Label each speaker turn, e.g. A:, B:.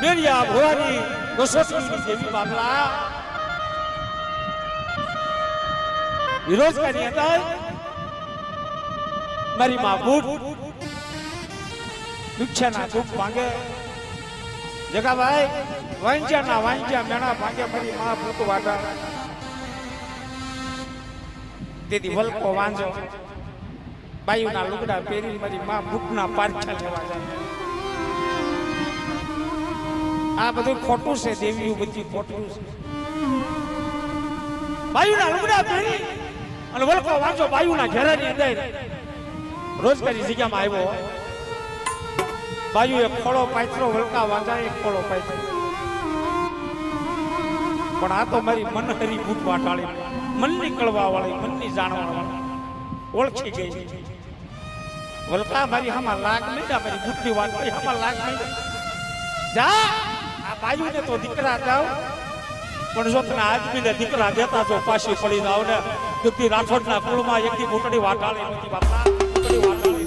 A: મેરિયા ભોવાની રસોટીની જેવી બાબલા વિરોધ કરી હતા મારી માં બૂટ દુખ્યાના દુઃખ માંગે જગાભાઈ વાંચ્યા મેણા માંગે મારી માં બૂટ વાટા તેથી વલકો વાંજો બાયુના લુગડા પહેરી મારી માં બૂટના પારખા લેવા જાય આ બધું ખોટું છે દેવી બધી ખોટું છે બાયુના લુગડા પહેરી અને વલકો વાંચો બાયુના ઘેરાની અંદર રોજગારી જગ્યામાં આવ્યો બાયુ એક ખોળો પાથરો વલકા વાંચા એક ખોળો પાથરો પણ આ તો મારી મનહરી બૂટ વાટાળી મનની કળવા વાળી મનની જાણવા વાળી ઓળખી ગઈ વલકા મારી હામાં લાગ નહીં મારી બૂટની વાત મારી હામાં લાગ નહીં જા આ બાયુને તો દીકરા જાવ પણ જો તને આદમીને દીકરા દેતા જો પાછી પડી જાવ ને દુઃખી રાઠોડના કુળમાં એકથી મોટડી વાટાળી નથી બાપા મોટડી વાટાળી